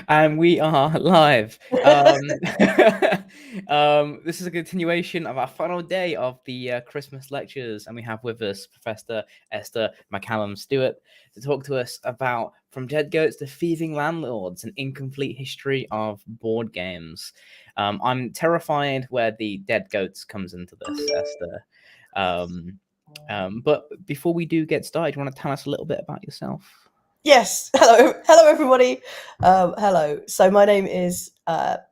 And we are live. This is a continuation of our final day of the Christmas lectures, and we have with us Professor Esther McCallum Stewart to talk to us about From Dead Goats to Thieving Landlords, an incomplete history of board games. I'm terrified where the Dead Goats comes into this, Esther. But before we do get started, do you want to tell us a little bit about yourself? Yes. Hello, everybody. Hello. So my name is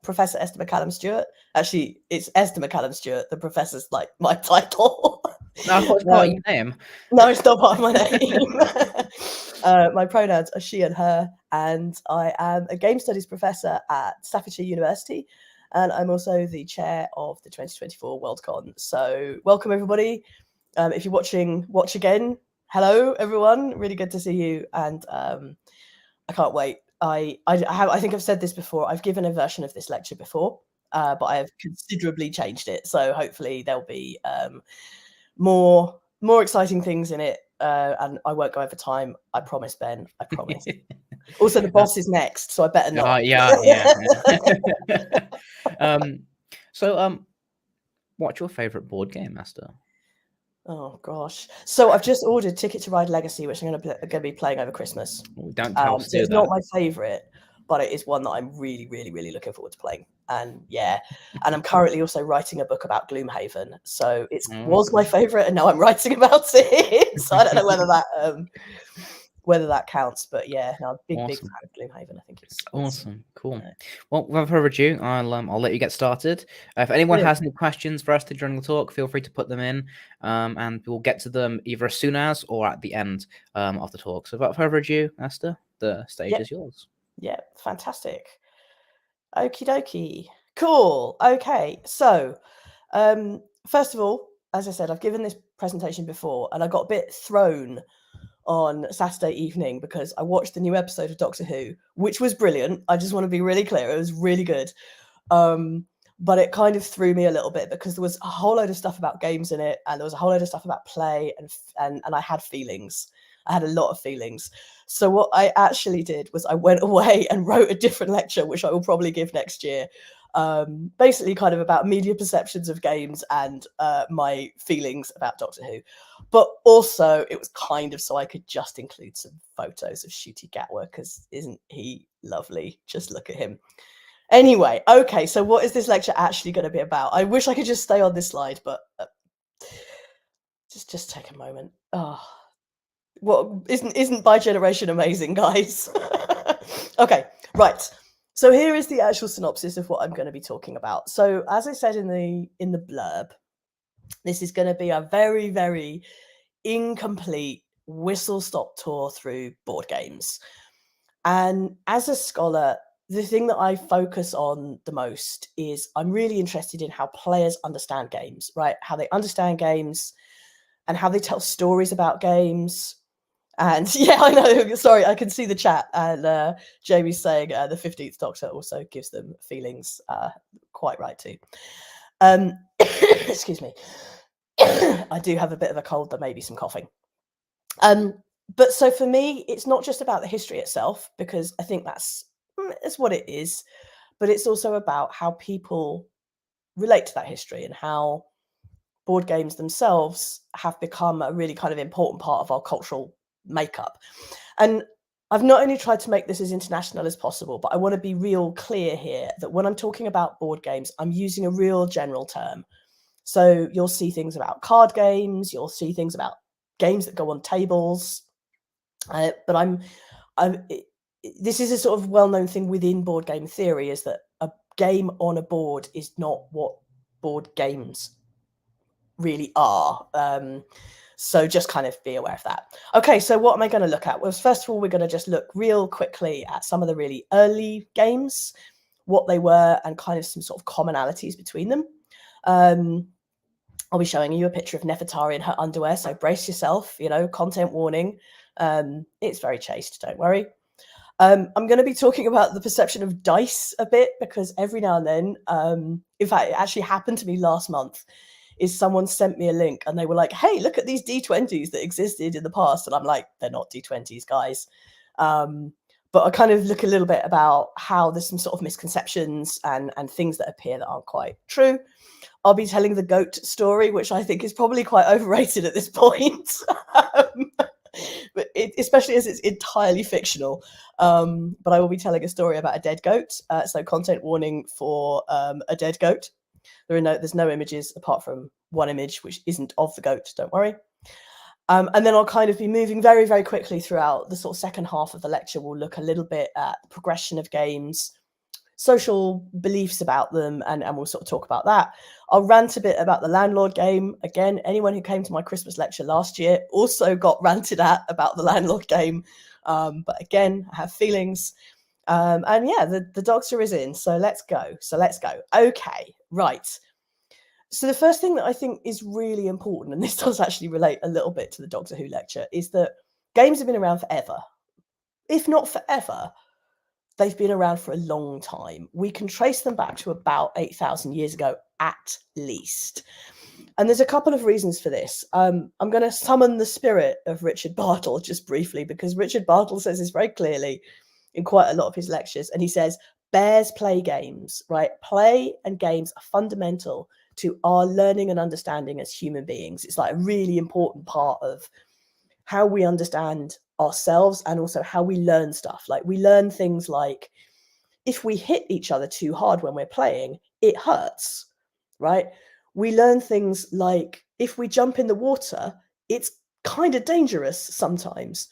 Professor Esther McCallum Stewart. Actually, it's Esther McCallum Stewart. The professor's like my title. No, I thought it's part of your name. No, it's not part of my name. My pronouns are she and her, and I am a game studies professor at Staffordshire University, and I'm also the chair of the 2024 WorldCon. So welcome, everybody. If you're watching, watch again. Hello, everyone. Really good to see you, and I can't wait. I think I've said this before. I've given a version of this lecture before, but I have considerably changed it. So hopefully there'll be more exciting things in it, and I won't go over time. I promise, Ben. I promise. Also, the boss is next, so I better not. Yeah. What's your favorite board game, Esther? Oh gosh! So I've just ordered Ticket to Ride Legacy, which I'm going to be playing over Christmas. Don't tell us. So it's not my favorite, but it is one that I'm really, really, really looking forward to playing. And yeah, and I'm currently also writing a book about Gloomhaven. So it was my favorite, and now I'm writing about it. So I don't know whether that counts, but yeah, no, big fan of Gloomhaven. I think it's awesome. Cool. Well, without further ado, I'll let you get started. If anyone has any questions for us during the talk, feel free to put them in, and we'll get to them either as soon as or at the end of the talk. So without further ado, Esther, the stage is yours. Yeah, fantastic. Okie dokie. Cool. Okay, so first of all, as I said, I've given this presentation before, and I got a bit thrown on Saturday evening because I watched the new episode of Doctor Who, which was brilliant. I just want to be really clear. It was really good. But it kind of threw me a little bit because there was a whole load of stuff about games in it, and there was a whole load of stuff about play, and I had feelings. I had a lot of feelings. So what I actually did was I went away and wrote a different lecture, which I will probably give next year. Basically kind of about media perceptions of games and my feelings about Doctor Who. But also it was kind of so I could just include some photos of Ncuti Gatwa, because isn't he lovely? Just look at him. Anyway, okay, so what is this lecture actually going to be about? I wish I could just stay on this slide, but just take a moment. Oh, what isn't by generation amazing, guys? Okay, right. So here is the actual synopsis of what I'm going to be talking about. So as I said in the blurb, this is going to be a very, very incomplete whistle-stop tour through board games. And as a scholar, the thing that I focus on the most is I'm really interested in how players understand games, right? How they understand games and how they tell stories about games. And yeah, I know, sorry, I can see the chat, and Jamie's saying the 15th Doctor also gives them feelings. Quite right too. Excuse me. I do have a bit of a cold, there may be some coughing. But so for me, it's not just about the history itself, because I think that's what it is, but it's also about how people relate to that history and how board games themselves have become a really kind of important part of our cultural makeup. And I've not only tried to make this as international as possible, but I want to be real clear here that when I'm talking about board games, I'm using a real general term. So you'll see things about card games, you'll see things about games that go on tables, but this is a sort of well-known thing within board game theory, is that a game on a board is not what board games really are. So just kind of be aware of that. Okay, so what am I going to look at? Well, first of all, we're going to just look real quickly at some of the really early games, what they were, and kind of some sort of commonalities between them. I'll be showing you a picture of Nefertari in her underwear, so brace yourself, content warning. It's very chaste, don't worry. I'm going to be talking about the perception of dice a bit, because every now and then, in fact, it actually happened to me last month, is someone sent me a link and they were like, hey, look at these D20s that existed in the past. And I'm like, they're not D20s, guys. But I kind of look a little bit about how there's some sort of misconceptions and things that appear that aren't quite true. I'll be telling the goat story, which I think is probably quite overrated at this point. But especially as it's entirely fictional. But I will be telling a story about a dead goat. So content warning for a dead goat. There's no images apart from one image, which isn't of the goat, don't worry. And then I'll kind of be moving very, very quickly throughout the sort of second half of the lecture. We'll look a little bit at the progression of games, social beliefs about them, and we'll sort of talk about that. I'll rant a bit about the Landlord game. Again, anyone who came to my Christmas lecture last year also got ranted at about the Landlord game. But again, I have feelings. And yeah, the Doctor is in, so let's go. Okay, right. So the first thing that I think is really important, and this does actually relate a little bit to the Doctor Who lecture, is that games have been around forever. If not forever, they've been around for a long time. We can trace them back to about 8,000 years ago, at least. And there's a couple of reasons for this. I'm going to summon the spirit of Richard Bartle just briefly, because Richard Bartle says this very clearly in quite a lot of his lectures. And he says, bears play games, right? Play and games are fundamental to our learning and understanding as human beings. It's like a really important part of how we understand ourselves and also how we learn stuff. Like we learn things like if we hit each other too hard when we're playing, it hurts, right? We learn things like if we jump in the water, it's kind of dangerous sometimes.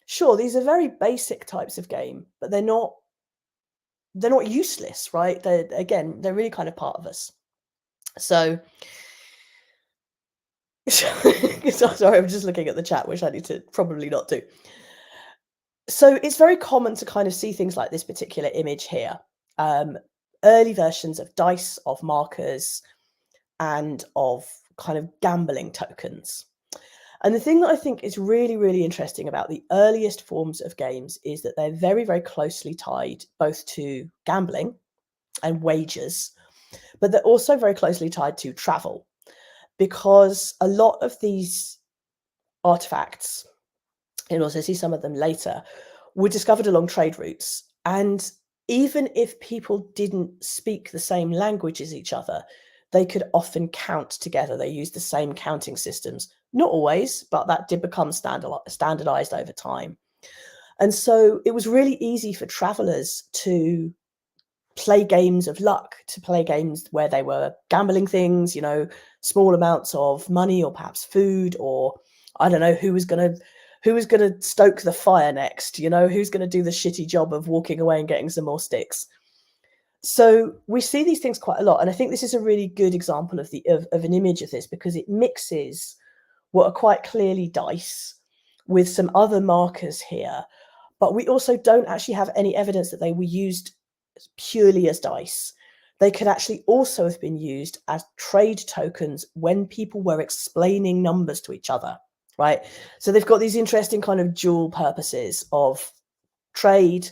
Sure, these are very basic types of game, but they're not useless, right? They're really kind of part of us. So sorry, I'm just looking at the chat, which I need to probably not do. So it's very common to kind of see things like this particular image here. Early versions of dice, of markers, and of kind of gambling tokens. And the thing that I think is really, really interesting about the earliest forms of games is that they're very, very closely tied both to gambling and wagers, but they're also very closely tied to travel, because a lot of these artifacts, and also see some of them later, were discovered along trade routes. And even if people didn't speak the same language as each other, they could often count together. They used the same counting systems. Not always, but that did become standardized over time. And so it was really easy for travelers to play games of luck, to play games where they were gambling things, small amounts of money or perhaps food, or I don't know who was going to stoke the fire next, who's going to do the shitty job of walking away and getting some more sticks. So we see these things quite a lot, and I think this is a really good example of an image of this, because it mixes what are quite clearly dice with some other markers here, but we also don't actually have any evidence that they were used purely as dice. They could actually also have been used as trade tokens when people were explaining numbers to each other, right? So they've got these interesting kind of dual purposes of trade,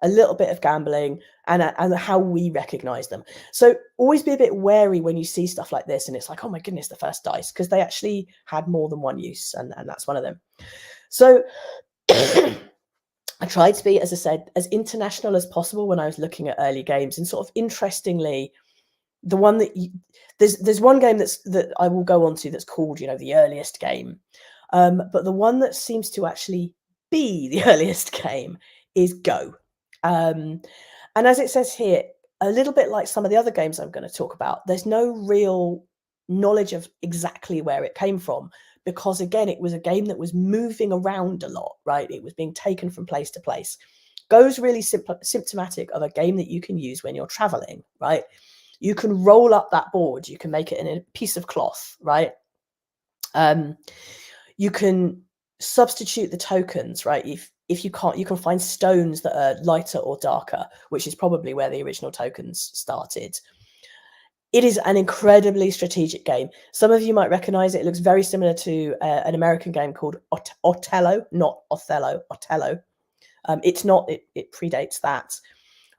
a little bit of gambling, and how we recognize them. So always be a bit wary when you see stuff like this and it's like, oh my goodness, the first dice, because they actually had more than one use, and that's one of them. So I tried to be, as I said, as international as possible when I was looking at early games. And sort of interestingly, the one that there's one game that I will go on to that's called, the earliest game. But the one that seems to actually be the earliest game is Go. And as it says here, a little bit like some of the other games I'm going to talk about, there's no real knowledge of exactly where it came from, because again, it was a game that was moving around a lot, right? It was being taken from place to place. Go's really symptomatic of a game that you can use when you're traveling, right? You can roll up that board, you can make it in a piece of cloth, right? You can substitute the tokens, right? If you can't, you can find stones that are lighter or darker, which is probably where the original tokens started. It is an incredibly strategic game. Some of you might recognize it. It looks very similar to an American game called Otello, not Othello, Otello. It's not, it predates that.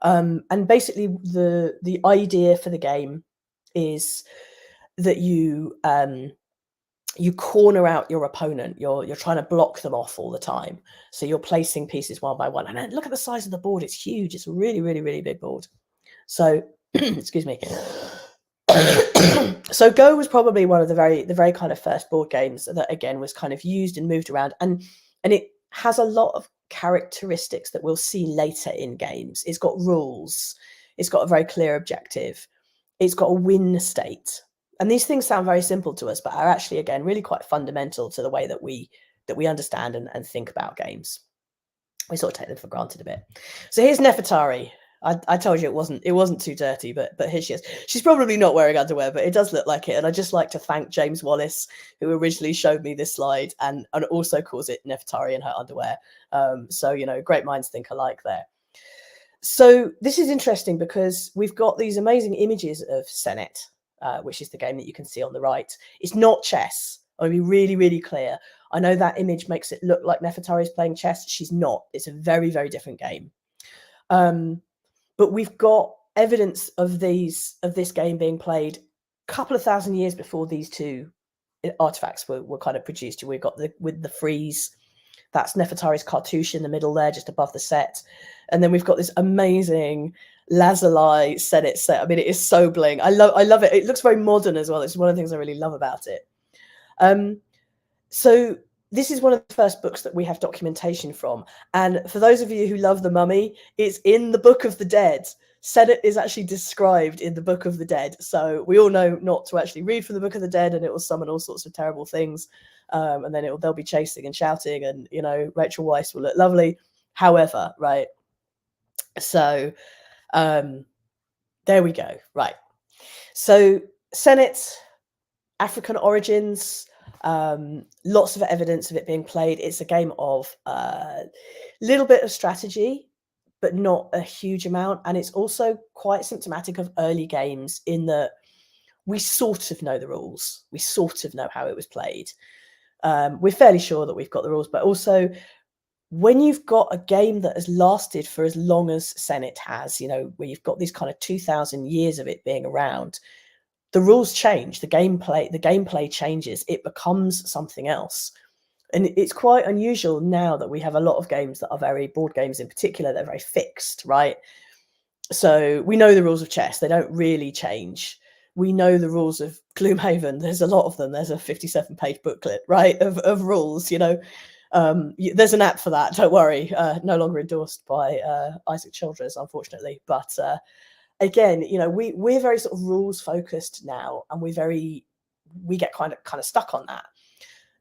And basically the idea for the game is that you you corner out your opponent. You're trying to block them off all the time. So you're placing pieces one by one. And then look at the size of the board. It's huge. It's a really, really, really big board. So, excuse me. So Go was probably one of the very kind of first board games that again was kind of used and moved around, and it has a lot of characteristics that we'll see later in games. It's got rules. It's got a very clear objective. It's got a win state. And these things sound very simple to us, but are actually, again, really quite fundamental to the way that we understand and think about games. We sort of take them for granted a bit. So here's Nefertari. I told you it wasn't too dirty, but here she is. She's probably not wearing underwear, but it does look like it. And I just like to thank James Wallace, who originally showed me this slide and also calls it Nefertari in her underwear. So, you know, great minds think alike there. So this is interesting because we've got these amazing images of Senet, which is the game that you can see on the right. It's not chess. I'll be really, really clear. I know that image makes it look like Nefertari is playing chess. She's not. It's a very, very different game. But we've got evidence of this game being played a couple of thousand years before these two artifacts were kind of produced. We've got with the frieze, that's Nefertari's cartouche in the middle there, just above the set. And then we've got this amazing lazuli Senet set. I mean, it is so bling. I love it. It looks very modern as well. It's one of the things I really love about it. So this is one of the first books that we have documentation from. And for those of you who love The Mummy, it's in the Book of the Dead. Senet is actually described in the Book of the Dead. So we all know not to actually read from the Book of the Dead, and it will summon all sorts of terrible things. And then they'll be chasing and shouting, and, you know, Rachel Weisz will look lovely. However, right. So there we go. Right. So Senet, African origins, lots of evidence of it being played. It's a game of little bit of strategy, but not a huge amount. And it's also quite symptomatic of early games in that we sort of know the rules. We sort of know how it was played. We're fairly sure that we've got the rules, but also when you've got a game that has lasted for as long as Senet has, you know, where you've got these kind of 2,000 years of it being around, the rules change, the gameplay changes, it becomes something else. And it's quite unusual now that we have a lot of games that are board games in particular, they're very fixed, right? So we know the rules of chess, they don't really change. We know the rules of Gloomhaven, there's a lot of them. There's a 57-page booklet, right, of rules, you know. There's an app for that, don't worry. No longer endorsed by Isaac Childress, unfortunately. But again, you know, we're very sort of rules focused now, and we get kind of stuck on that.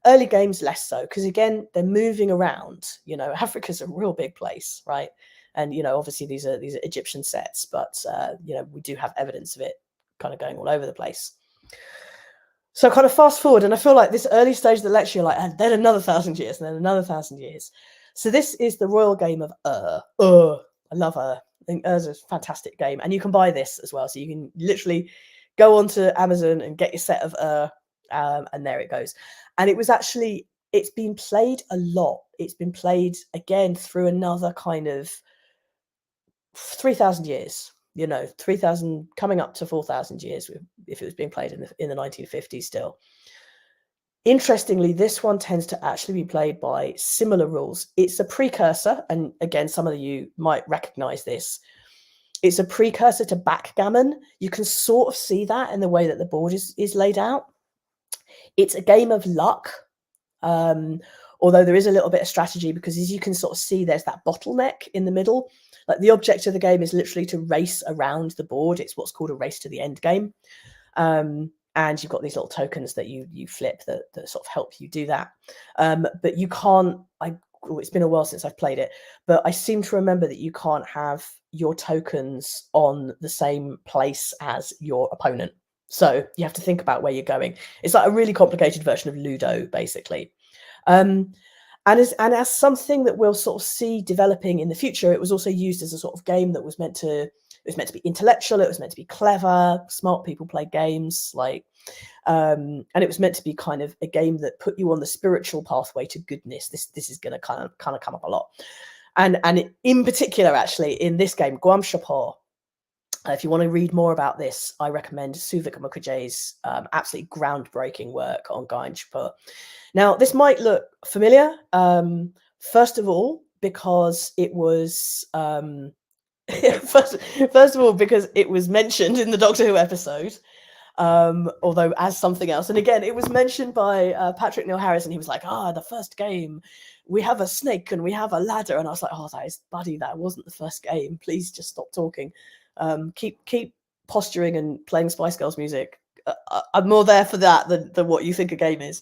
Early games less so, because again, they're moving around. You know, Africa's a real big place, right? And, you know, obviously these are Egyptian sets, but you know, we do have evidence of it kind of going all over the place. So kind of fast forward, and I feel like this early stage of the lecture, like, and then another 1,000 years, and then another 1,000 years. So this is the royal game of I love I think Ur's a fantastic game, and you can buy this as well. So you can literally go onto Amazon and get your set of and there it goes. And it's been played a lot. It's been played again through another kind of 3,000 years. You know, 3,000 coming up to 4,000 years if it was being played in the 1950s still. Interestingly, this one tends to actually be played by similar rules. It's a precursor, and again, some of you might recognize this. It's a precursor to backgammon. You can sort of see that in the way that the board is laid out. It's a game of luck, although there is a little bit of strategy, because as you can sort of see, there's that bottleneck in the middle. Like, the object of the game is literally to race around the board. It's what's called a race to the end game. And you've got these little tokens that you flip that sort of help you do that. But you can't, it's been a while since I've played it, but I seem to remember that you can't have your tokens on the same place as your opponent. So you have to think about where you're going. It's like a really complicated version of Ludo, basically. And as something that we'll sort of see developing in the future, it was also used as a sort of game that was meant to be intellectual. It was meant to be clever. Smart people play games, like, and it was meant to be kind of a game that put you on the spiritual pathway to goodness. This is going to kind of come up a lot, and in particular, actually, in this game, Guam Shapur. If you want to read more about this, I recommend Suvik Mukherjee's absolutely groundbreaking work on Guy Chaput. Now, this might look familiar, first of all, because it was first of all because it was mentioned in the Doctor Who episode, although as something else. And again, it was mentioned by Patrick Neil Harris, and he was like, the first game, we have a snake and we have a ladder. And I was like, buddy, that wasn't the first game. Please just stop talking. Keep posturing and playing Spice Girls music. I'm more there for that than what you think a game is.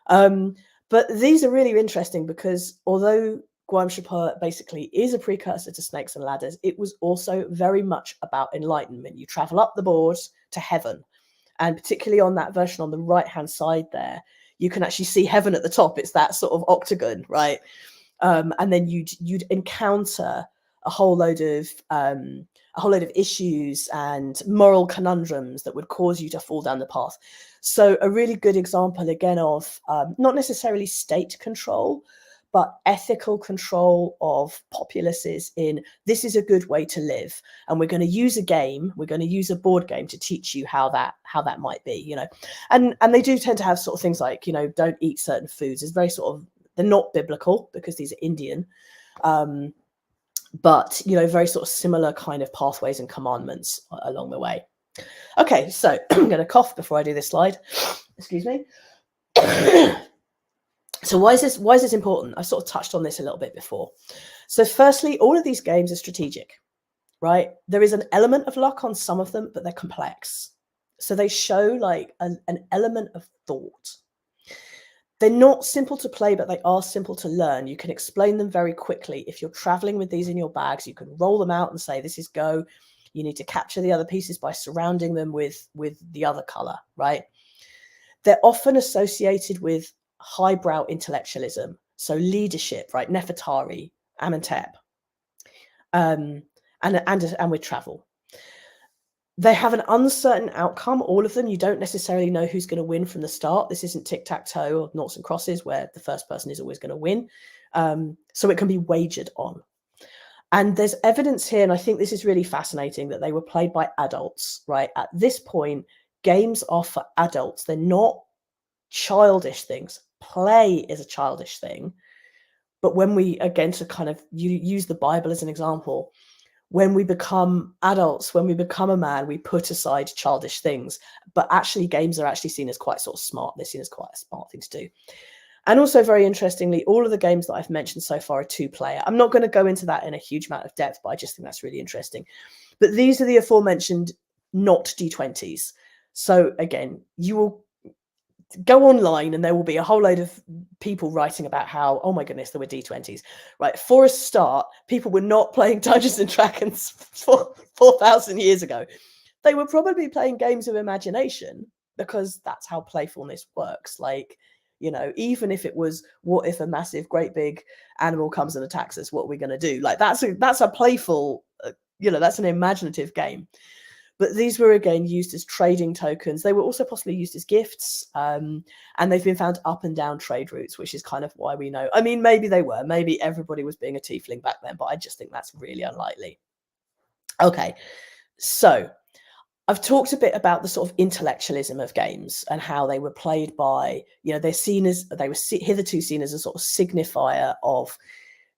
But these are really interesting because although Guam Shapur basically is a precursor to Snakes and Ladders, it was also very much about enlightenment. You travel up the board to heaven. And particularly on that version on the right-hand side there, you can actually see heaven at the top. It's that sort of octagon, right? And then you'd encounter a whole load of issues and moral conundrums that would cause you to fall down the path. So a really good example, again, of not necessarily state control, but ethical control of populaces in this is a good way to live. And we're going to use a game, we're going to use a board game to teach you how that might be, you know. And they do tend to have sort of things like, you know, don't eat certain foods. It's very sort of, they're not biblical because these are Indian. But, you know, very sort of similar kind of pathways and commandments along the way. Okay, so I'm going to cough before I do this slide. Excuse me. So why is this important? I sort of touched on this a little bit before. So firstly, all of these games are strategic, right? There is an element of luck on some of them, but they're complex. So they show like an element of thought. They're not simple to play, but they are simple to learn. You can explain them very quickly. If you're traveling with these in your bags, you can roll them out and say, this is go. You need to capture the other pieces by surrounding them with the other color, right? They're often associated with highbrow intellectualism. So leadership, right? Nefertari, Amenhotep, and with travel. They have an uncertain outcome, all of them. You don't necessarily know who's going to win from the start. This isn't tic-tac-toe or noughts and crosses where the first person is always going to win. So it can be wagered on. And there's evidence here, and I think this is really fascinating, that they were played by adults, right? At this point, games are for adults. They're not childish things. Play is a childish thing. But when we, again, to kind of use the Bible as an example, when we become adults, when we become a man, we put aside childish things. But actually, games are actually seen as quite sort of smart. They're seen as quite a smart thing to do. And also, very interestingly, all of the games that I've mentioned so far are two-player. I'm not going to go into that in a huge amount of depth, but I just think that's really interesting. But these are the aforementioned not D20s. So again, you will go online and there will be a whole load of people writing about how, oh my goodness, there were D20s, right? For a start, people were not playing Dungeons and Dragons 4,000 years ago. They were probably playing games of imagination because that's how playfulness works. Like, you know, even if it was, what if a massive, great big animal comes and attacks us? What are we going to do? Like, that's a playful, you know, that's an imaginative game. But these were, again, used as trading tokens. They were also possibly used as gifts. And they've been found up and down trade routes, which is kind of why we know. I mean, maybe they were. Maybe everybody was being a tiefling back then, but I just think that's really unlikely. Okay, so I've talked a bit about the sort of intellectualism of games and how they were played by, you know, they were hitherto seen as a sort of signifier of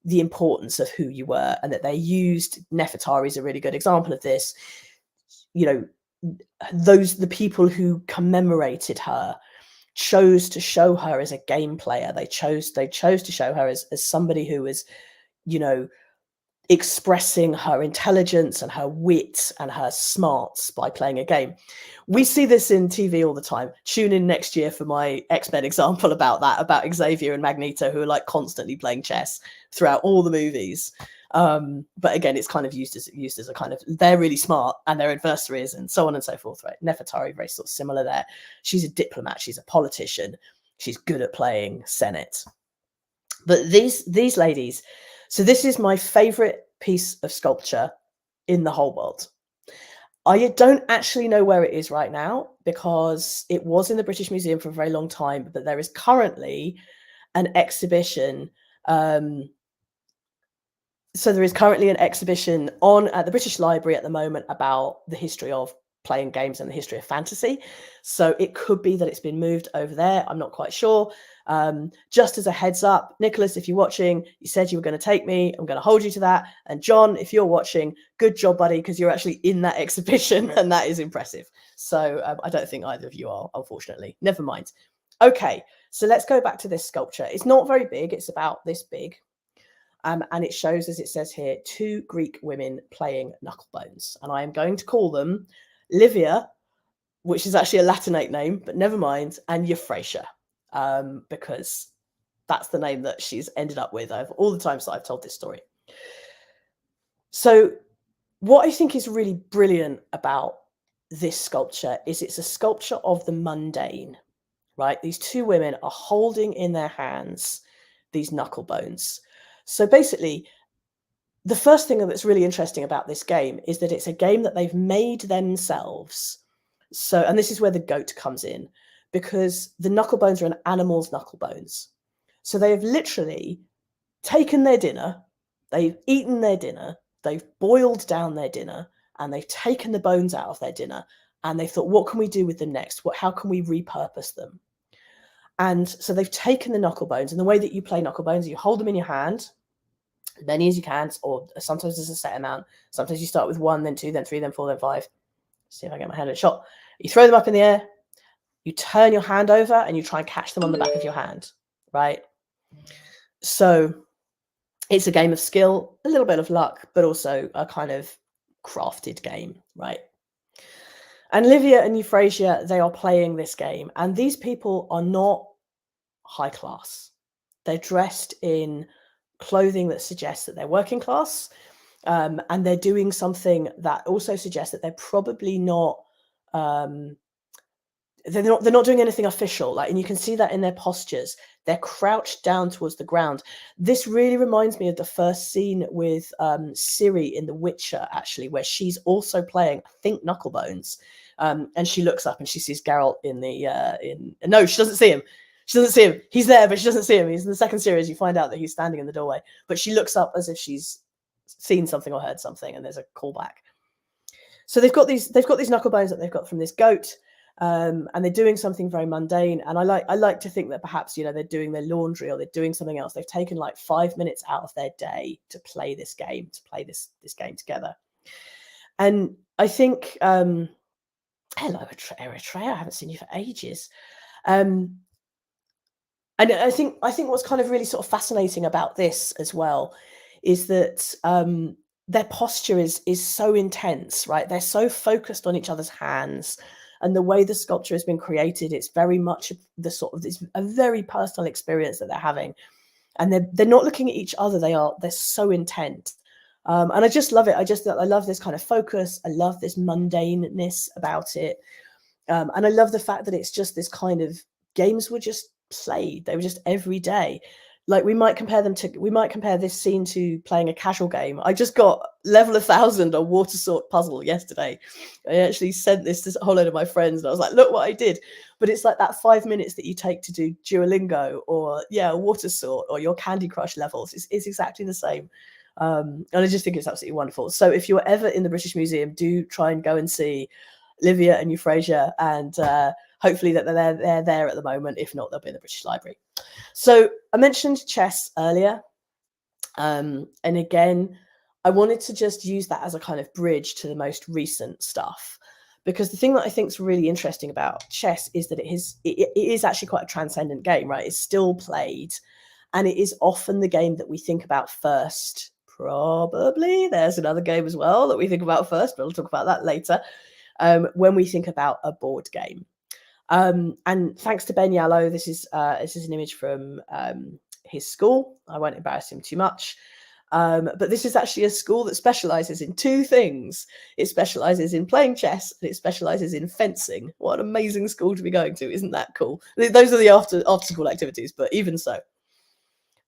the importance of who you were, and that they used, Nefertari is a really good example of this, you know, the people who commemorated her chose to show her as a game player. They chose to show her as somebody who was, you know, expressing her intelligence and her wit and her smarts by playing a game. We see this in TV all the time. Tune in next year for my X-Men example about Xavier and Magneto, who are like constantly playing chess throughout all the movies. But again, it's kind of used as a kind of, they're really smart and their adversaries and so on and so forth, right? Nefertari, very sort of similar there. She's a diplomat, she's a politician, she's good at playing Senate. But these ladies, so this is my favorite piece of sculpture in the whole world. I don't actually know where it is right now because it was in the British Museum for a very long time, but there is currently an exhibition So there is currently an exhibition on at the British Library at the moment about the history of playing games and the history of fantasy. So it could be that it's been moved over there. I'm not quite sure. Just as a heads up, Nicholas, if you're watching, you said you were going to take me. I'm going to hold you to that. And John, if you're watching, good job, buddy, because you're actually in that exhibition, and that is impressive. So I don't think either of you are, unfortunately. Never mind. Okay, so let's go back to this sculpture. It's not very big. It's about this big. And it shows, as it says here, 2 Greek women playing knucklebones. And I am going to call them Livia, which is actually a Latinate name, but never mind, and Euphrasia, because that's the name that she's ended up with over all the times that I've told this story. So what I think is really brilliant about this sculpture is it's a sculpture of the mundane, right? These 2 women are holding in their hands these knucklebones. So basically, the first thing that's really interesting about this game is that it's a game that they've made themselves. So, and this is where the goat comes in, because the knucklebones are an animal's knucklebones. So they have literally taken their dinner, they've eaten their dinner, they've boiled down their dinner, and they've taken the bones out of their dinner, and they thought, what can we do with them next? How can we repurpose them? And so they've taken the knucklebones, and the way that you play knucklebones, you hold them in your hand, as many as you can, or sometimes there's a set amount. Sometimes you start with 1, then 2, then 3, then 4, then 5. See if I get my hand in a shot. You throw them up in the air, you turn your hand over, and you try and catch them on the back of your hand, right? So it's a game of skill, a little bit of luck, but also a kind of crafted game, right? And Livia and Euphrasia, they are playing this game, and these people are not high class. They're dressed in clothing that suggests that they're working class, and they're doing something that also suggests that they're probably not they're not doing anything official, like, and you can see that in their postures. They're crouched down towards the ground. This really reminds me of the first scene with Ciri in The Witcher, actually, where she's also playing, I think, knucklebones, and she looks up and she sees Geralt in the no, she doesn't see him. She doesn't see him. He's there, but she doesn't see him. He's in the second series. You find out that he's standing in the doorway, but she looks up as if she's seen something or heard something, and there's a callback. So they've got these knucklebones that they've got from this goat, and they're doing something very mundane. And I like to think that perhaps, you know, they're doing their laundry or they're doing something else. They've taken like 5 minutes out of their day to play this game, this game together. And I think, hello, Eritrea. I haven't seen you for ages. And I think what's kind of really sort of fascinating about this as well is that their posture is so intense, right? They're so focused on each other's hands, and the way the sculpture has been created, it's very much the sort of, it's a very personal experience that they're having, and they're not looking at each other. They're so intent, and I just love it. I love this kind of focus. I love this mundaneness about it, and I love the fact that it's just this kind of, games were just played. They were just every day. Like, we might compare this scene to playing a casual game. I just got level 1000 on water sort puzzle yesterday. I actually sent this to a whole load of my friends, and I was like, look what I did. But it's like that 5 minutes that you take to do Duolingo or water sort or your Candy Crush levels is exactly the same. And I just think it's absolutely wonderful. So if you're ever in the British Museum, do try and go and see Livia and Euphrasia, and hopefully that they're there at the moment. If not, they'll be in the British Library. So I mentioned chess earlier, and again, I wanted to just use that as a kind of bridge to the most recent stuff, because the thing that I think is really interesting about chess is that it is actually quite a transcendent game, right? It's still played, and it is often the game that we think about first. Probably there's another game as well that we think about first, but I'll talk about that later. When we think about a board game. And thanks to Ben Yallow, this is an image from his school. I won't embarrass him too much. But this is actually a school that specializes in 2 things. It specializes in playing chess, and it specializes in fencing. What an amazing school to be going to. Isn't that cool? Those are the after school activities, but even so.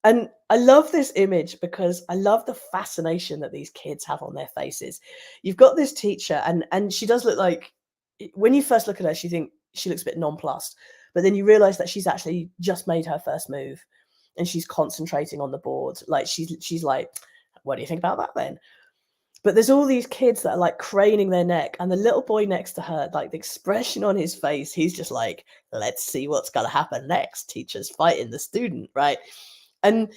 And I love this image because I love the fascination that these kids have on their faces. You've got this teacher, and she does look like, when you first look at her, you think she looks a bit nonplussed, but then you realize that she's actually just made her first move, and she's concentrating on the board. Like, she's like, what do you think about that then? But there's all these kids that are like craning their neck, and the little boy next to her, like the expression on his face, he's just like, let's see what's going to happen next. Teacher's fighting the student, right? And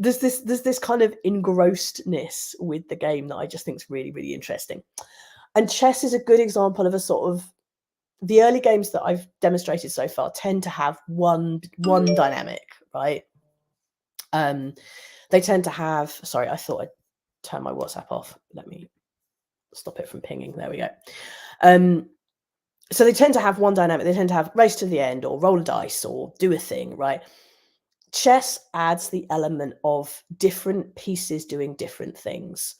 there's this kind of engrossedness with the game that I just think is really, really interesting. And chess is a good example of a sort of, the early games that I've demonstrated so far tend to have one dynamic, right? They tend to have, sorry, I thought I'd turn my WhatsApp off. Let me stop it from pinging. There we go. So they tend to have one dynamic. They tend to have race to the end or roll a dice or do a thing, right? Chess adds the element of different pieces doing different things.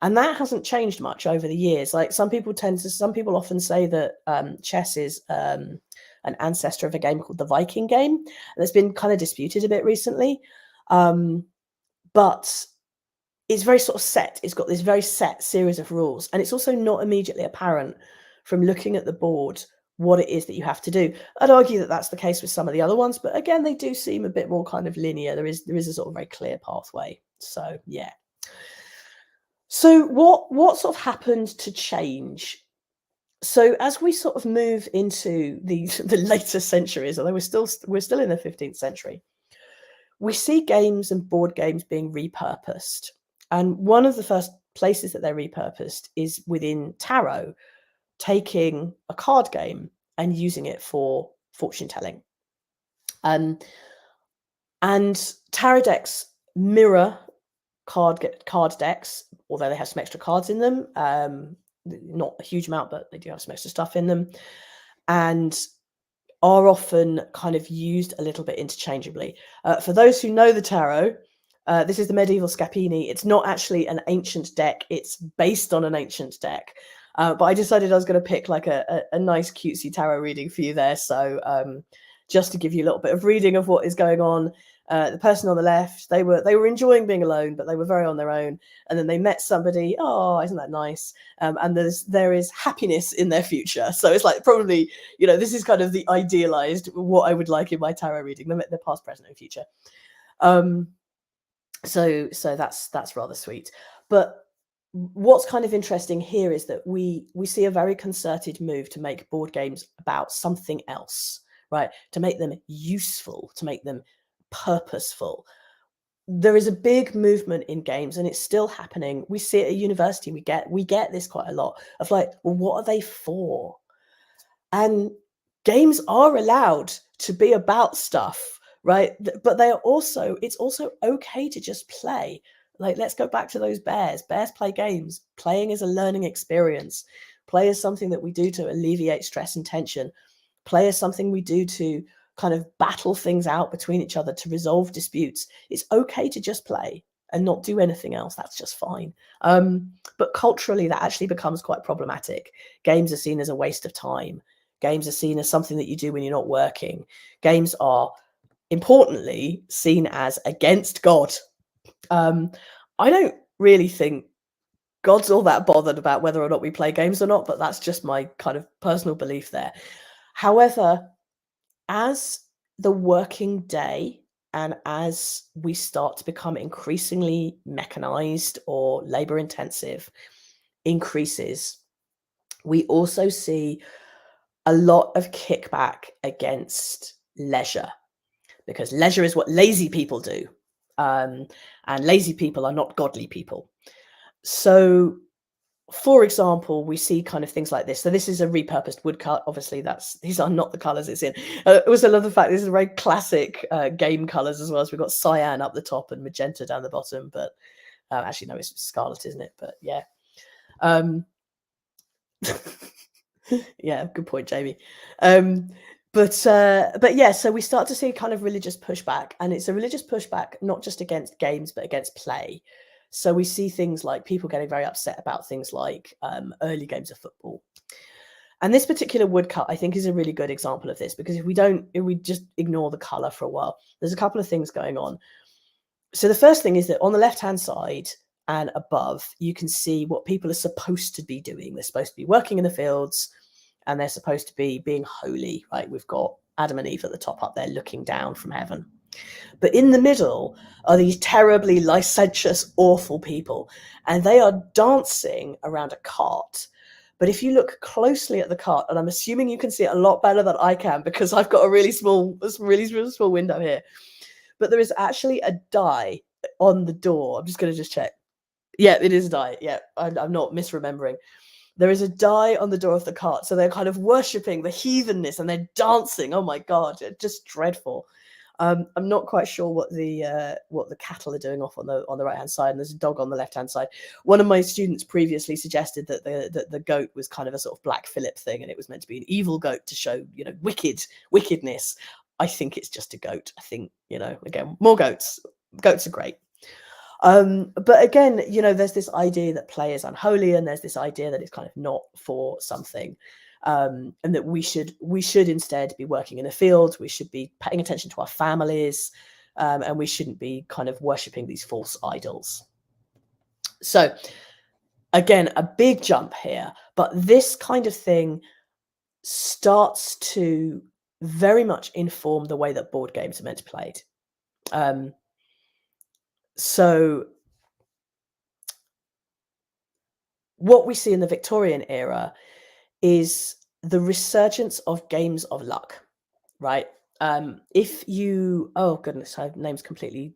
And that hasn't changed much over the years. Like some people often say that chess is an ancestor of a game called the Viking game. And it's been kind of disputed a bit recently. But it's very sort of set. It's got this very set series of rules. And it's also not immediately apparent from looking at the board what it is that you have to do. I'd argue that that's the case with some of the other ones. But again, they do seem a bit more kind of linear. There is a sort of very clear pathway. So, yeah. So what sort of happened to change? So as we sort of move into the later centuries, although we're still in the 15th century, we see games and board games being repurposed. And one of the first places that they're repurposed is within tarot, taking a card game and using it for fortune telling. And tarot decks mirror card decks, although they have some extra cards in them. Not a huge amount, but they do have some extra stuff in them, and are often kind of used a little bit interchangeably. For those who know the tarot, this is the medieval Scapini. It's not actually an ancient deck. It's based on an ancient deck. But I decided I was going to pick like a nice cutesy tarot reading for you there. So just to give you a little bit of reading of what is going on. The person on the left, they were enjoying being alone, but they were very on their own. And then they met somebody. Oh, isn't that nice? And there is happiness in their future. So it's like probably, this is kind of the idealized what I would like in my tarot reading. They met their past, present, and future. So that's rather sweet. But what's kind of interesting here is that we see a very concerted move to make board games about something else, right? To make them useful, to make them purposeful. There is a big movement in games, and it's still happening. We see it at university. We get this quite a lot of like, well, what are they for? And games are allowed to be about stuff, right? But it's also okay to just play. Like, let's go back to those bears. Bears play games. Playing is a learning experience. Play is something that we do to alleviate stress and tension. Play is something we do to kind of battle things out between each other, to resolve disputes. It's okay to just play and not do anything else. That's just fine. But culturally, that actually becomes quite problematic. Games are seen as a waste of time. Games are seen as something that you do when you're not working. Games are, importantly, seen as against God. I don't really think God's all that bothered about whether or not we play games or not, but that's just my kind of personal belief there. However, as the working day and as we start to become increasingly mechanized or labor intensive increases, we also see a lot of kickback against leisure, because leisure is what lazy people do. And lazy people are not godly people. So, for example, we see kind of things like this. So this is a repurposed woodcut. Obviously, these are not the colors it's in. Also, love the fact this is very classic game colors as well. So we've got cyan up the top and magenta down the bottom. But actually, no, it's scarlet, isn't it? But yeah. Yeah, good point, Jamie. But yeah, so we start to see kind of religious pushback, and it's a religious pushback not just against games but against play. So we see things like people getting very upset about things like early games of football. And this particular woodcut, I think, is a really good example of this, because if we just ignore the color for a while, there's a couple of things going on. So the first thing is that on the left-hand side and above, you can see what people are supposed to be doing. They're supposed to be working in the fields, and they're supposed to be being holy, right? We've got Adam and Eve at the top up there looking down from heaven. But in the middle are these terribly licentious, awful people, and they are dancing around a cart. But if you look closely at the cart, and I'm assuming you can see it a lot better than I can because I've got a really small window here, but there is actually a die on the door. I'm just going to just check. Yeah, it is a die. Yeah, I'm not misremembering. There is a die on the door of the cart, so they're kind of worshipping the heathenness and they're dancing. Oh my god, it's just dreadful. I'm not quite sure what the cattle are doing off on the right hand side, and there's a dog on the left hand side. One of my students previously suggested that the goat was kind of a sort of Black Phillip thing, and it was meant to be an evil goat to show wickedness. I think it's just a goat. I think again, more goats. Goats are great. But again, there's this idea that play is unholy, and there's this idea that it's kind of not for something, and that we should instead be working in a field. We should be paying attention to our families, and we shouldn't be kind of worshipping these false idols. So again, a big jump here, but this kind of thing starts to very much inform the way that board games are meant to be played. So what we see in the Victorian era is the resurgence of games of luck, right? If you, oh goodness, my name's completely,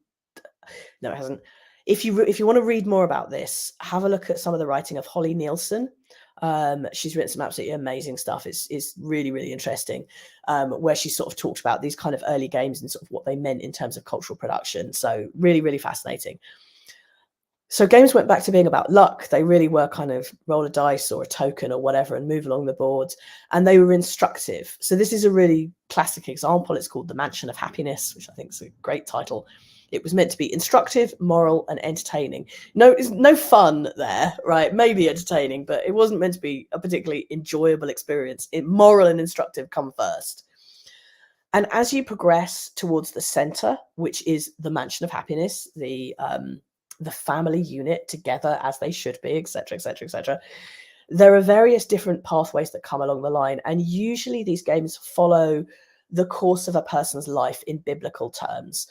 no, it hasn't. If you want to read more about this, have a look at some of the writing of Holly Nielsen. She's written some absolutely amazing stuff. It's really, really interesting, where she sort of talked about these kind of early games and sort of what they meant in terms of cultural production. So really, really fascinating. So games went back to being about luck. They really were kind of roll a dice or a token or whatever and move along the board. And they were instructive. So this is a really classic example. It's called The Mansion of Happiness, which I think is a great title. It was meant to be instructive, moral, and entertaining. No fun there, right? Maybe entertaining, but it wasn't meant to be a particularly enjoyable experience. Moral and instructive come first. And as you progress towards the center, which is the Mansion of Happiness, the family unit together as they should be, etc., etc., etc. There are various different pathways that come along the line, and usually these games follow the course of a person's life in biblical terms.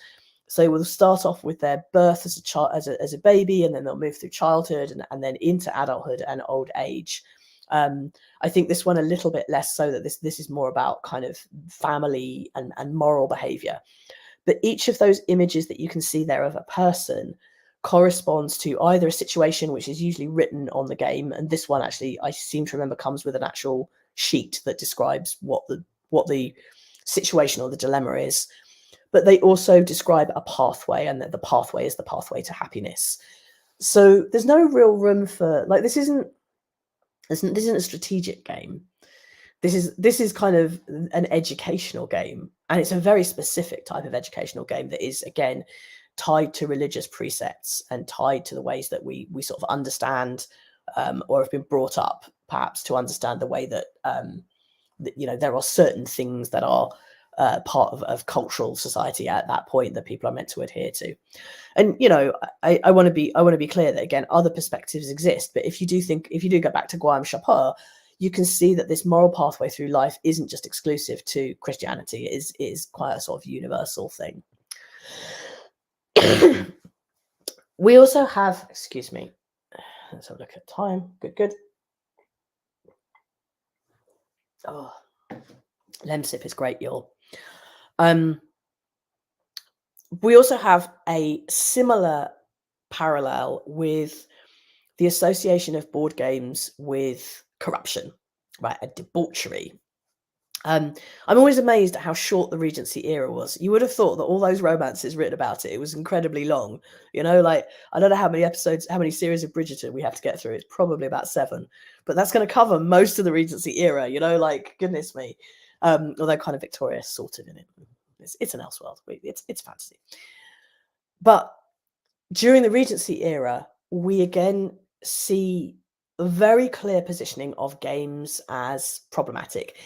So we'll start off with their birth as a child, as a baby, and then they'll move through childhood and then into adulthood and old age. I think this one a little bit less so, that this is more about kind of family and moral behavior. But each of those images that you can see there of a person corresponds to either a situation which is usually written on the game, and this one actually I seem to remember comes with an actual sheet that describes what the situation or the dilemma is, but they also describe a pathway, and that the pathway is the pathway to happiness. So there's no real room for, like, this isn't a strategic game. This is kind of an educational game, and it's a very specific type of educational game that is, again, tied to religious precepts and tied to the ways that we sort of understand, or have been brought up perhaps to understand the way that, there are certain things that are part of cultural society at that point that people are meant to adhere to. And I want to be clear that, again, other perspectives exist, but if you do go back to Guillaume Chaput, you can see that this moral pathway through life isn't just exclusive to Christianity. It is quite a sort of universal thing. We also have, excuse me, let's have a look at time. Good. Oh, Lemsip is great, y'all. We also have a similar parallel with the association of board games with corruption, right? A debauchery. I'm always amazed at how short the Regency era was. You would have thought that all those romances written about it was incredibly long. Like, I don't know how many series of Bridgerton we have to get through. It's probably about 7, but that's going to cover most of the Regency era. Like, goodness me. Although kind of Victoria sort of in it. It's an Elseworld. It's fantasy. But during the Regency era, we again see a very clear positioning of games as problematic.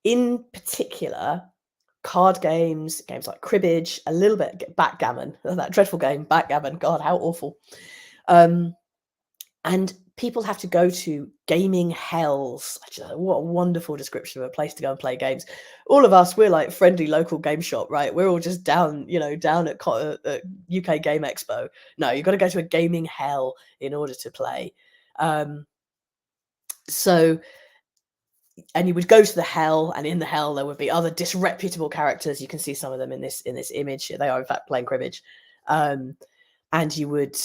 In particular, card games like cribbage, a little bit backgammon, that dreadful game, backgammon. God, how awful. And people have to go to gaming hells. What a wonderful description of a place to go and play games. All of us, we're like friendly local game shop, right? We're all just down at UK Game Expo. No, you've got to go to a gaming hell in order to play. So, and you would go to the hell, and in the hell there would be other disreputable characters. You can see some of them in this image. They are in fact playing cribbage. And you would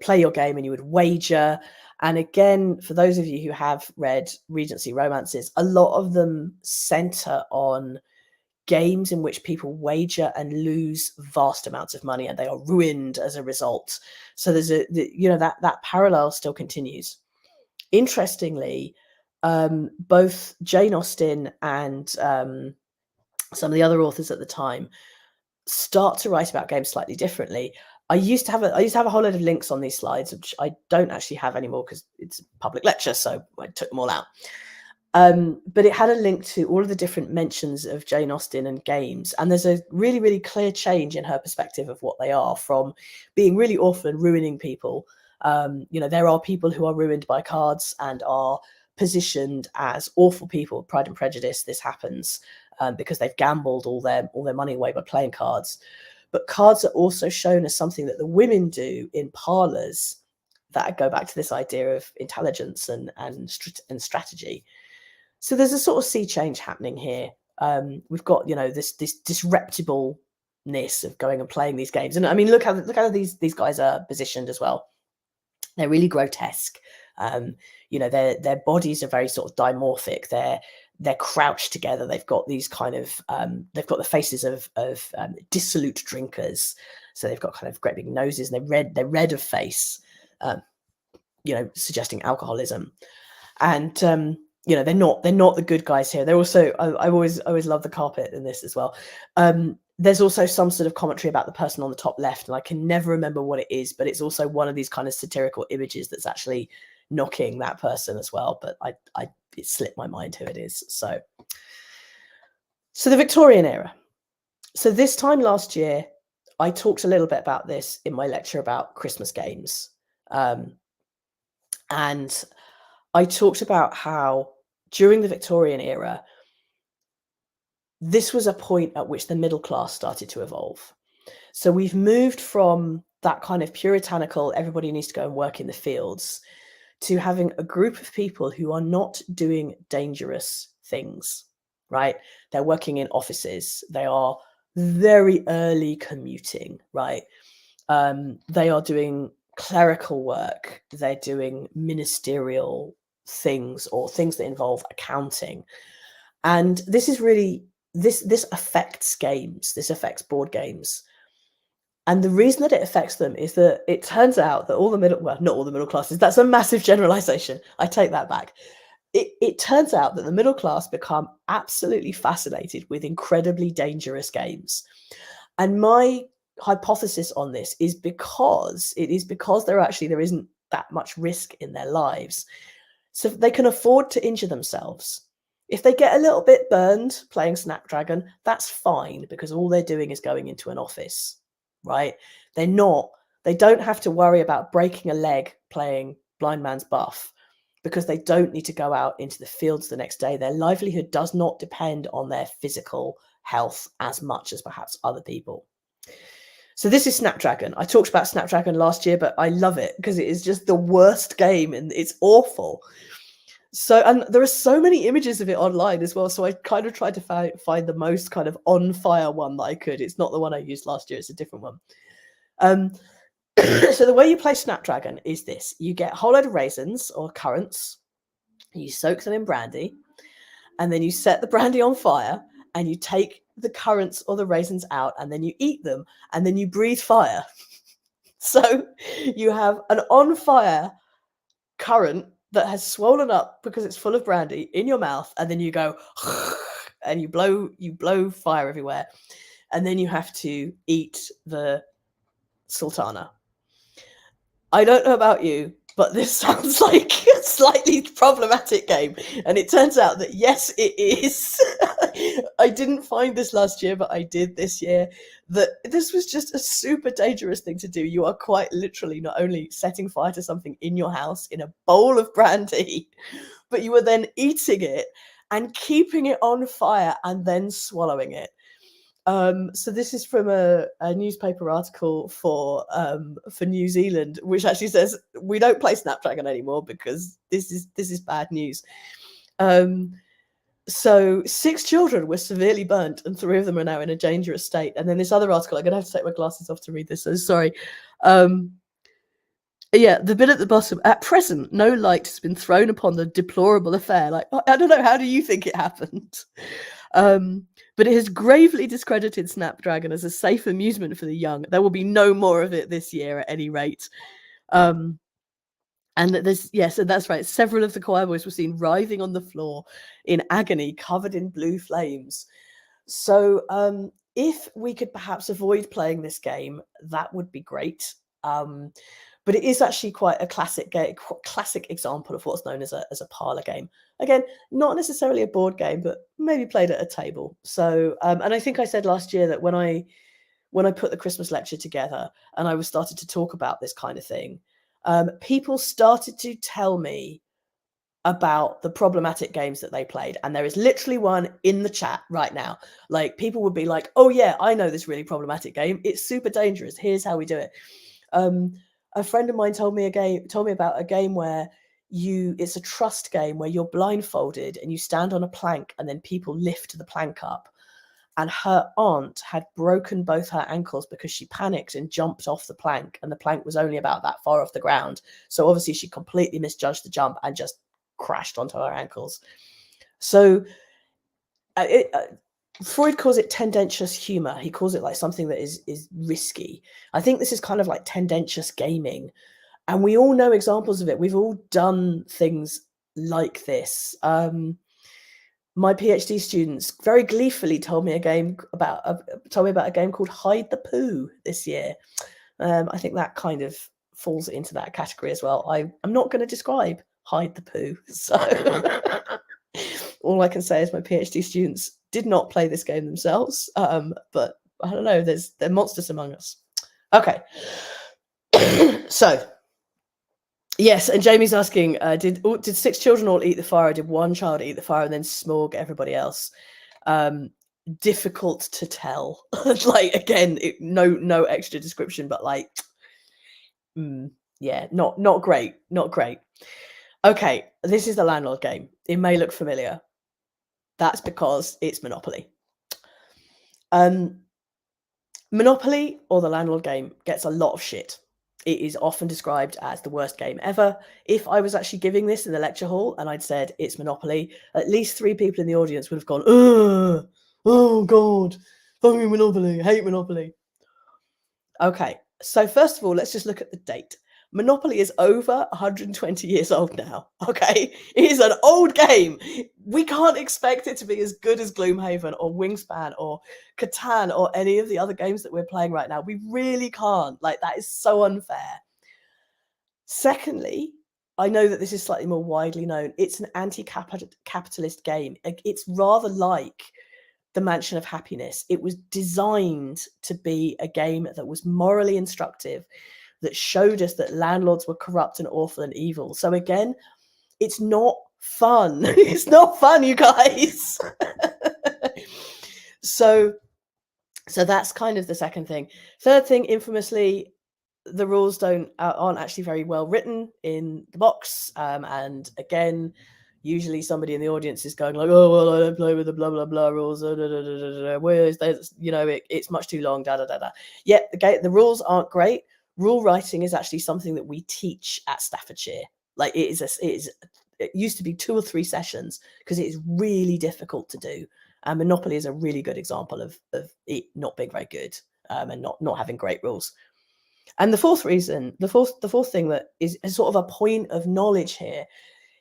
play your game and you would wager. And again, for those of you who have read Regency romances, a lot of them center on games in which people wager and lose vast amounts of money, and they are ruined as a result. So there's that parallel still continues. Interestingly, both Jane Austen and some of the other authors at the time start to write about games slightly differently. I used to have a whole load of links on these slides, which I don't actually have anymore because it's a public lecture, so I took them all out. But it had a link to all of the different mentions of Jane Austen and games, and there's a really, really clear change in her perspective of what they are, from being really awful and ruining people. There are people who are ruined by cards and are positioned as awful people. Pride and Prejudice, this happens because they've gambled all their money away by playing cards. But cards are also shown as something that the women do in parlors that go back to this idea of intelligence and strategy. So there's a sort of sea change happening here. We've got this disreputibleness of going and playing these games, and I mean look how these guys are positioned as well. They're really grotesque. Their bodies are very sort of dimorphic. They're crouched together. They've got these kind of they've got the faces of dissolute drinkers. So they've got kind of great big noses, and they're red of face, suggesting alcoholism. And they're not the good guys here. They're also I always love the carpet in this as well. There's also some sort of commentary about the person on the top left, and I can never remember what it is, but it's also one of these kind of satirical images that's actually knocking that person as well. But it slipped my mind who it is. So the Victorian era. So this time last year, I talked a little bit about this in my lecture about Christmas games. And I talked about how during the Victorian era, this was a point at which the middle class started to evolve. So we've moved from that kind of puritanical, everybody needs to go and work in the fields, to having a group of people who are not doing dangerous things, right? They're working in offices. They are very early commuting, right? They are doing clerical work. They're doing ministerial things or things that involve accounting. And this is really, this affects games. This affects board games. And the reason that it affects them is that it turns out that not all the middle classes, that's a massive generalization. I take that back. It turns out that the middle class become absolutely fascinated with incredibly dangerous games. And my hypothesis on this is because there isn't that much risk in their lives. So they can afford to injure themselves. If they get a little bit burned playing Snapdragon, that's fine, because all they're doing is going into an office, right? They don't have to worry about breaking a leg playing Blind Man's Buff, because they don't need to go out into the fields the next day. Their livelihood does not depend on their physical health as much as perhaps other people. So this is Snapdragon. I talked about Snapdragon last year, but I love it because it is just the worst game and it's awful. So, and there are so many images of it online as well. So I kind of tried to find the most kind of on fire one that I could. It's not the one I used last year. It's a different one. So the way you play Snapdragon is this. You get a whole load of raisins or currants. You soak them in brandy. And then you set the brandy on fire. And you take the currants or the raisins out. And then you eat them. And then you breathe fire. So you have an on fire currant that has swollen up because it's full of brandy in your mouth, and then you go and you blow fire everywhere, and then you have to eat the sultana. I don't know about you, but this sounds like slightly problematic game? And it turns out that yes, it is. I didn't find this last year, but I did this year. That this was just a super dangerous thing to do. You are quite literally not only setting fire to something in your house in a bowl of brandy, but you are then eating it and keeping it on fire and then swallowing it. So this is from a newspaper article for New Zealand, which actually says we don't play Snapdragon anymore because this is bad news. So 6 children were severely burnt and 3 of them are now in a dangerous state. And then this other article, I'm gonna have to take my glasses off to read this, so sorry. Yeah, the bit at the bottom, at present, no light has been thrown upon the deplorable affair. Like, I don't know, how do you think it happened? But it has gravely discredited Snapdragon as a safe amusement for the young. There will be no more of it this year at any rate. And there's, yeah, so that's right. Several of the choir boys were seen writhing on the floor in agony, covered in blue flames. So if we could perhaps avoid playing this game, that would be great. But it is actually quite a classic example of what's known as a parlor game. Again, not necessarily a board game, but maybe played at a table. So, and I think I said last year that when I put the Christmas lecture together and I was started to talk about this kind of thing, people started to tell me about the problematic games that they played. And there is literally one in the chat right now. Like, people would be like, oh yeah, I know this really problematic game. It's super dangerous. Here's how we do it. A friend of mine told me about a game where it's a trust game where you're blindfolded and you stand on a plank and then people lift the plank up. And her aunt had broken both her ankles because she panicked and jumped off the plank, and the plank was only about that far off the ground. So obviously she completely misjudged the jump and just crashed onto her ankles. So Freud calls it tendentious humor. He calls it like something that is risky. I think this is kind of like tendentious gaming. And we all know examples of it. We've all done things like this. My PhD students very gleefully told me about a game called Hide the Poo this year. I think that kind of falls into that category as well. I'm not going to describe Hide the Poo. So all I can say is my PhD students did not play this game themselves. But I don't know, they're monsters among us. Okay. So yes, and Jamie's asking, did 6 children all eat the fire, or did one child eat the fire and then smog everybody else? Difficult to tell. Like, again, no extra description, but like, yeah, not great. Okay, this is the landlord game. It may look familiar. That's because it's Monopoly. Monopoly, or the landlord game, gets a lot of shit. It is often described as the worst game ever. If I was actually giving this in the lecture hall and I'd said it's Monopoly, at least 3 people in the audience would have gone, ugh, oh God, fucking Monopoly, hate Monopoly. Okay, so first of all, let's just look at the date. Monopoly is over 120 years old now, okay? It is an old game. We can't expect it to be as good as Gloomhaven or Wingspan or Catan or any of the other games that we're playing right now. We really can't. Like, that is so unfair. Secondly, I know that this is slightly more widely known. It's an anti-capitalist game. It's rather like the Mansion of Happiness. It was designed to be a game that was morally instructive, that showed us that landlords were corrupt and awful and evil. So again, it's not fun. It's not fun, you guys. So that's kind of the second thing. Third thing, infamously, the rules aren't actually very well written in the box. And again, usually somebody in the audience is going like, oh, well, I don't play with the blah, blah, blah rules. Whereas, it's much too long, da, da, da, da. Yet the rules aren't great. Rule writing is actually something that we teach at Staffordshire. Like, it used to be 2 or 3 sessions because it is really difficult to do. And Monopoly is a really good example of it not being very good and not having great rules. And the fourth thing that is sort of a point of knowledge here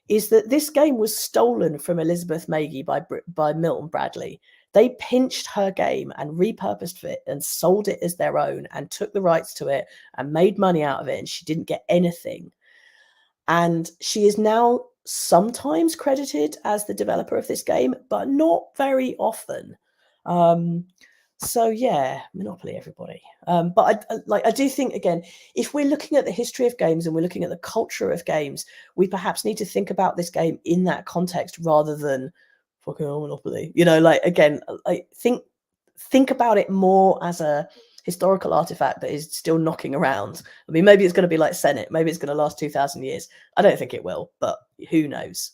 is that this game was stolen from Elizabeth Magee by Milton Bradley. They pinched her game and repurposed it and sold it as their own and took the rights to it and made money out of it, and she didn't get anything. And she is now sometimes credited as the developer of this game, but not very often. So yeah, Monopoly, everybody. But I do think, again, if we're looking at the history of games and we're looking at the culture of games, we perhaps need to think about this game in that context rather than fucking Monopoly. Again, I think about it more as a historical artifact that is still knocking around. I mean, maybe it's going to be like Senate. Maybe it's going to last 2,000 years. I don't think it will, but who knows?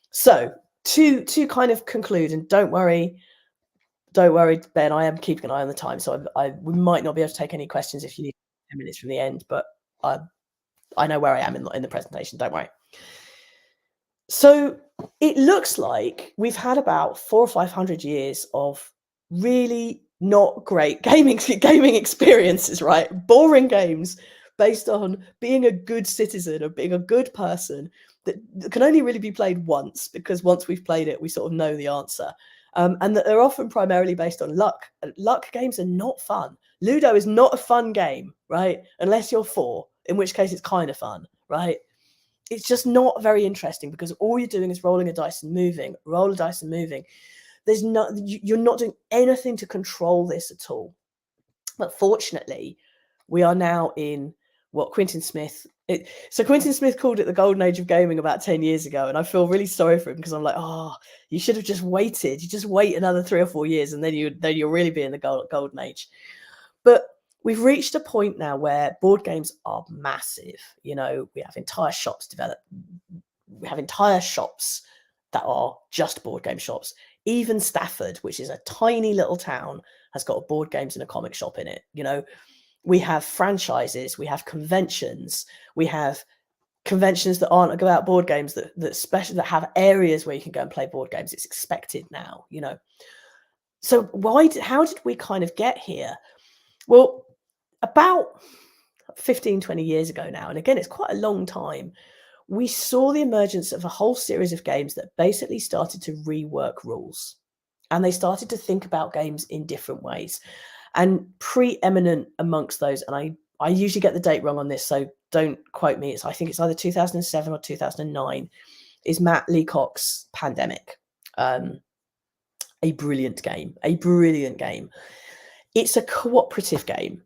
So to kind of conclude, and don't worry, Ben, I am keeping an eye on the time, so we might not be able to take any questions if you need 10 minutes from the end, but I know where I am in the presentation. Don't worry. So it looks like we've had about 400 or 500 years of really not great gaming experiences, right? Boring games based on being a good citizen, of being a good person that can only really be played once, because once we've played it, we sort of know the answer. And that they're often primarily based on luck. Luck games are not fun. Ludo is not a fun game, right? Unless you're 4, in which case it's kind of fun, right? It's just not very interesting because all you're doing is rolling a dice and moving, roll a dice and moving. You're not doing anything to control this at all. But fortunately, we are now in what Quentin Smith. So Quentin Smith called it the golden age of gaming about 10 years ago, and I feel really sorry for him because I'm like, oh, you should have just waited. You just wait another 3 or 4 years, and then you'll really be in the golden age. But we've reached a point now where board games are massive. We have entire shops developed. We have entire shops that are just board game shops. Even Stafford, which is a tiny little town, has got a board games and a comic shop in it. We have franchises, we have conventions, we have conventions that aren't about board games that have areas where you can go and play board games. It's expected now. So how did we kind of get here? Well, about 15, 20 years ago now, and again, it's quite a long time, we saw the emergence of a whole series of games that basically started to rework rules. And they started to think about games in different ways. And preeminent amongst those, and I usually get the date wrong on this, so don't quote me. I think it's either 2007 or 2009, is Matt Leacock's Pandemic. A brilliant game. It's a cooperative game.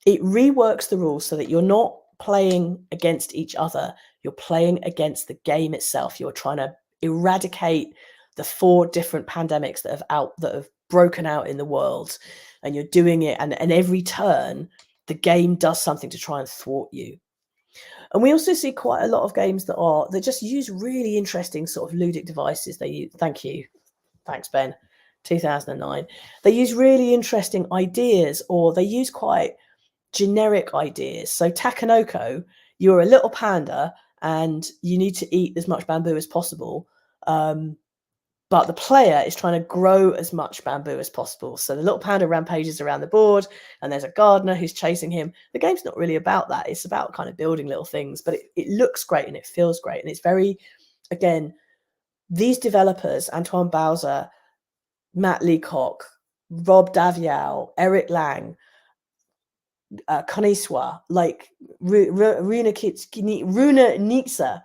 It reworks the rules so that you're not playing against each other. You're playing against the game itself. You're trying to eradicate the 4 different pandemics that have broken out in the world, and you're doing it. And every turn, the game does something to try and thwart you. And we also see quite a lot of games that just use really interesting sort of ludic devices. Thank you, thanks Ben. 2009. They use really interesting ideas, or they use quite generic ideas. So Takanoko, you're a little panda and you need to eat as much bamboo as possible. But the player is trying to grow as much bamboo as possible. So the little panda rampages around the board and there's a gardener who's chasing him. The game's not really about that. It's about kind of building little things, but it looks great and it feels great. And it's very, again, these developers, Antoine Bowser, Matt Leacock, Rob Daviau, Eric Lang, Koniswa, like Runa Nitsa,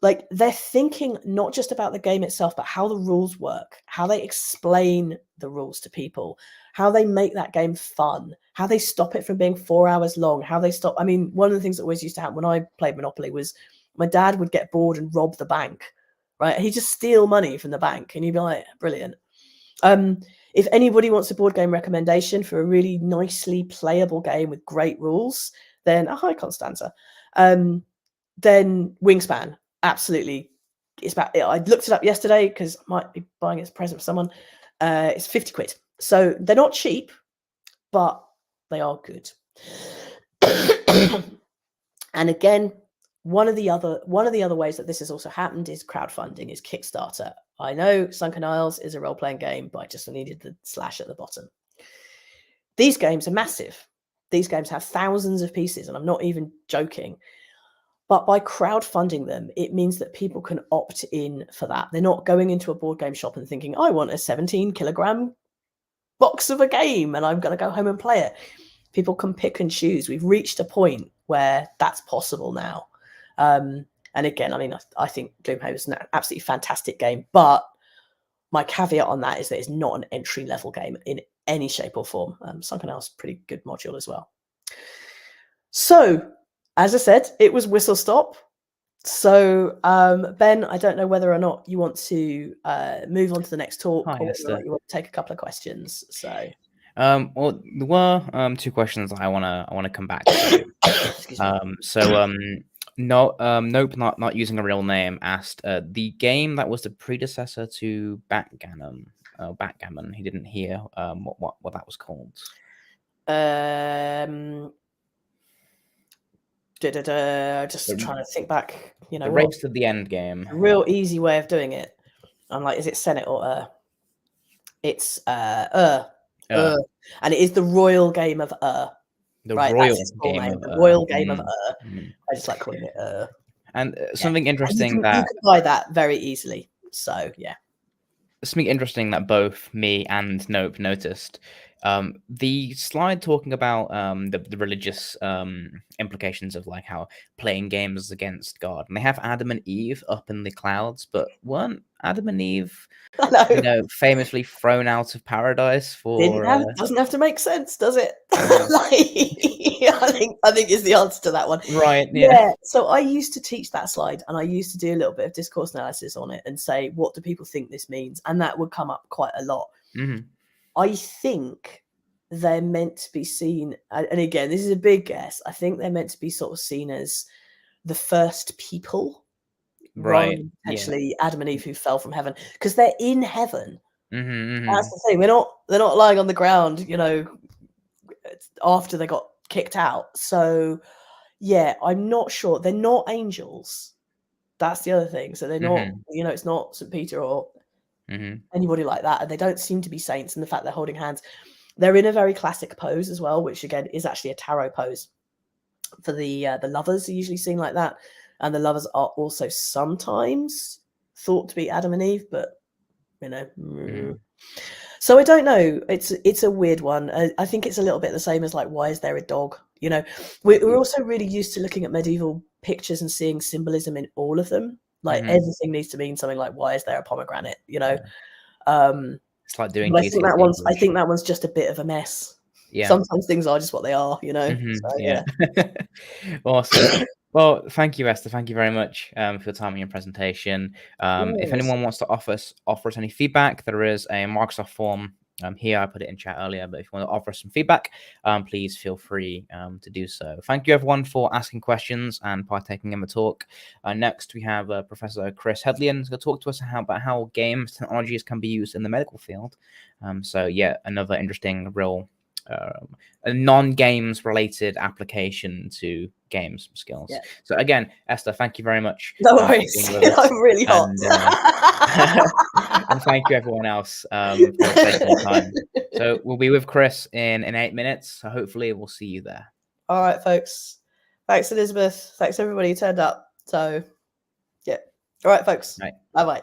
like they're thinking not just about the game itself, but how the rules work, how they explain the rules to people, how they make that game fun, how they stop it from being 4 hours long, how they stop. I mean, one of the things that always used to happen when I played Monopoly was my dad would get bored and rob the bank, right? He'd just steal money from the bank and you'd be like, brilliant. If anybody wants a board game recommendation for a really nicely playable game with great rules, then hi Constanza, then Wingspan, absolutely. It's about. I looked it up yesterday because I might be buying it as a present for someone. It's 50 quid, so they're not cheap, but they are good. And again, one of the other ways that this has also happened is crowdfunding, is Kickstarter. I know Sunken Isles is a role-playing game, but I just needed the slash at the bottom. These games are massive. These games have thousands of pieces, and I'm not even joking. But by crowdfunding them, it means that people can opt in for that. They're not going into a board game shop and thinking, I want a 17-kilogram box of a game, and I'm going to go home and play it. People can pick and choose. We've reached a point where that's possible now. And again, I mean, I think Gloomhaven is an absolutely fantastic game, but my caveat on that is that it's not an entry level game in any shape or form. Sunken Isle's pretty good module as well. So, as I said, it was Whistle Stop. So, Ben, I don't know whether or not you want to move on to the next talk, Hi, or whether or Esther. not you want to take a couple of questions. So, well, there were two questions I wanna come back to. excuse me. Nope, not using a real name, asked the game that was the predecessor to Backgammon. He didn't hear what that was called. Just trying to think back. You know The what? race to the end game. A real easy way of doing it. I'm like, is it Senate or It's and it is the Royal Game of The right? Royal That's its full Game name. of The Royal Game of mm. I just like calling it And Yeah. something And interesting you that can buy that very easily. So yeah. something interesting that both me and Nope noticed. The slide talking about the religious implications of like how playing games against God, and they have Adam and Eve up in the clouds, but weren't Adam and Eve, I know. famously thrown out of paradise for? Doesn't have to make sense, does it? Yeah. I think is the answer to that one. Right. Yeah. So I used to teach that slide, and I used to do a little bit of discourse analysis on it and say, what do people think this means? And that would come up quite a lot. Mm-hmm. I think they're meant to be seen, and again, this is a big guess. I think they're meant to be sort of seen as the first people, rather Right. than potentially Adam and Eve who fell from heaven, because they're in heaven. Mm-hmm, That's the thing. They're not lying on the ground, after they got kicked out. So yeah, I'm not sure. They're not angels. That's the other thing. So they're not, it's not St. Peter or anybody like that. And they don't seem to be saints. And the fact they're holding hands, they're in a very classic pose as well, which again is actually a tarot pose. For the lovers are usually seen like that. And the lovers are also sometimes thought to be Adam and Eve, but So I don't know. It's a weird one. I think it's a little bit the same as like, why is there a dog? We're also really used to looking at medieval pictures and seeing symbolism in all of them. Like everything needs to mean something like, why is there a pomegranate? It's like doing. But I think that one's just a bit of a mess. Yeah. Sometimes things are just what they are. So, yeah. Awesome. Well, thank you, Esther. Thank you very much for your time and your presentation. If anyone wants to offer us any feedback, there is a Microsoft form here. I put it in chat earlier, but if you want to offer us some feedback, please feel free to do so. Thank you, everyone, for asking questions and partaking in the talk. Next, we have Professor Chris Hedlian who's going to talk to us about how games technologies can be used in the medical field. So, yeah, another interesting, real a non-games related application to games skills. Yeah. So again, Esther, thank you very much. No worries. I'm really hot. And thank you everyone else for taking the time. So we'll be with Chris in 8 minutes. So hopefully we'll see you there. All right, folks. Thanks, Elizabeth. Thanks everybody who turned up. So yeah. All right, folks. Right. Bye-bye.